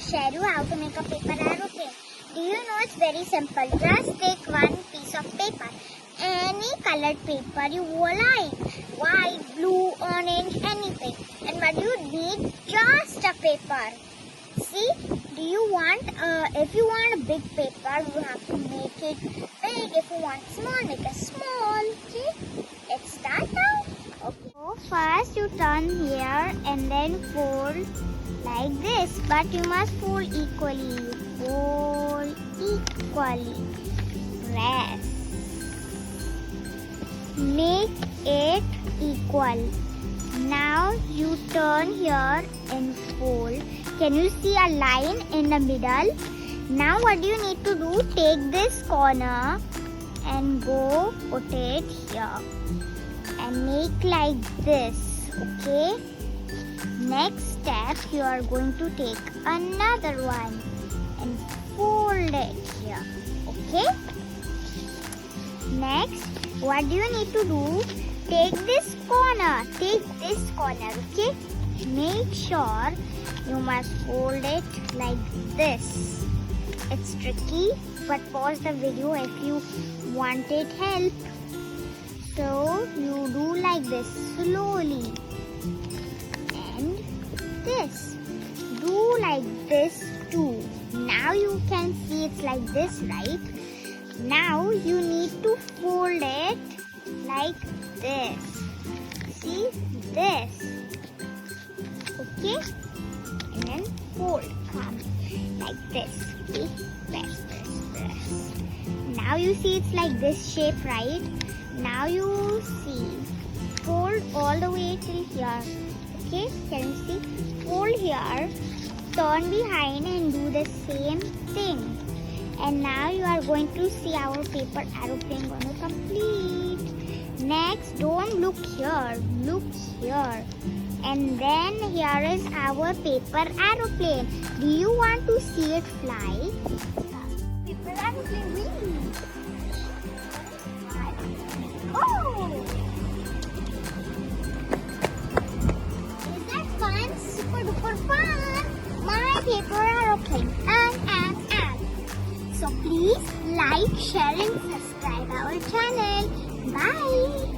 share you how to make a paper aeroplane. Do you know it's very simple? Just take one piece of paper, any colored paper you like, white, blue, orange, anything. And what you need? Just a paper. See, do you want, if you want a big paper, you have to make it big. If you want small, make it small. Okay, let's start now. Okay. So first you turn here and then fold like this, but you must fold equally. Fold equally. Press. Make it equal. Now you turn here and fold. Can you see a line in the middle? Now what do you need to do? Take this corner and go put it here and make like this. Okay. Next step, you are going to take another one and fold it here. Okay. Next, what do you need to do? Take this corner. Take this corner. Okay. Make sure you must fold it like this. It's tricky, but pause the video if you wanted help. So you do like this slowly. And this. Do like this too. Now you can see it's like this, right? Now you need to fold it like this. See? This. Okay? And then fold. Come. Like this. Okay? Press, press, press. Now you see it's like this shape, right? Now you see. Fold all the way till here. Okay? Can you see? Fold here. Turn behind and do the same thing. And now you are going to see our paper aeroplane going to complete. Next, don't look here. Look here. And then here is our paper aeroplane. Do you want to see it fly? Paper aeroplane wing. Oh! Is that fun? Super duper fun! My paper aeroplane. And. So please like, share and subscribe our channel. Bye!